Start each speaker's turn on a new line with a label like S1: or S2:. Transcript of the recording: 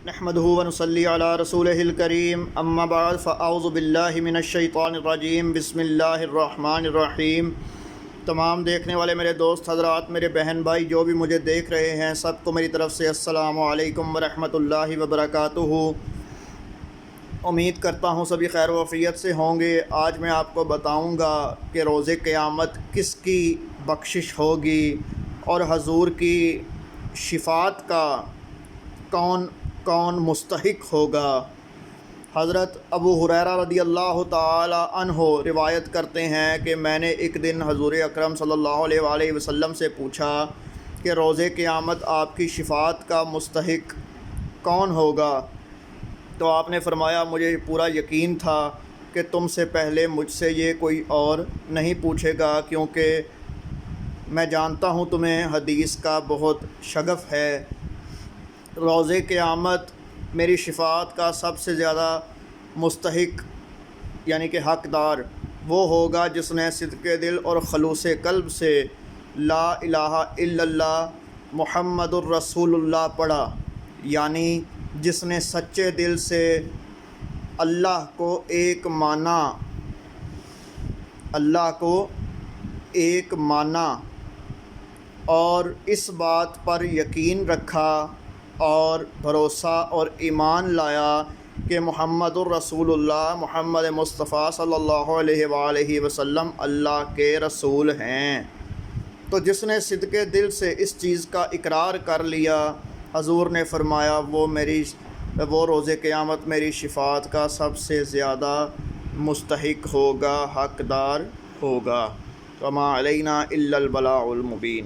S1: نحمده ونصلي على رسوله الكريم اما بعد فاعوذ باللہ من الشیطان الرجیم بسم اللہ الرحمن الرحیم۔ تمام دیکھنے والے میرے دوست حضرات، میرے بہن بھائی جو بھی مجھے دیکھ رہے ہیں، سب کو میری طرف سے السلام علیکم ورحمۃ اللہ وبرکاتہ۔ امید کرتا ہوں سبھی خیر و عافیت سے ہوں گے۔ آج میں آپ کو بتاؤں گا کہ روز قیامت کس کی بخشش ہوگی اور حضور کی شفاعت کا کون مستحق ہوگا۔ حضرت ابو ہریرہ رضی اللہ تعالی عنہ روایت کرتے ہیں کہ میں نے ایک دن حضور اکرم صلی اللہ علیہ وآلہ وسلم سے پوچھا کہ روز قیامت آپ کی شفاعت کا مستحق کون ہوگا، تو آپ نے فرمایا مجھے پورا یقین تھا کہ تم سے پہلے مجھ سے یہ کوئی اور نہیں پوچھے گا، کیونکہ میں جانتا ہوں تمہیں حدیث کا بہت شغف ہے۔ روز قیامت میری شفاعت کا سب سے زیادہ مستحق یعنی کہ حقدار وہ ہوگا جس نے صدق دل اور خلوص قلب سے لا الہ الا اللہ محمد الرسول اللہ پڑھا، یعنی جس نے سچے دل سے اللہ کو ایک مانا اور اس بات پر یقین رکھا اور بھروسہ اور ایمان لایا کہ محمد الرسول اللہ، محمد مصطفیٰ صلی اللہ علیہ وآلہ وسلم اللہ کے رسول ہیں۔ تو جس نے صدق دل سے اس چیز کا اقرار کر لیا، حضور نے فرمایا وہ روز قیامت میری شفاعت کا سب سے زیادہ مستحق ہوگا، حقدار ہوگا۔ وما علینا الا البلاغ المبین۔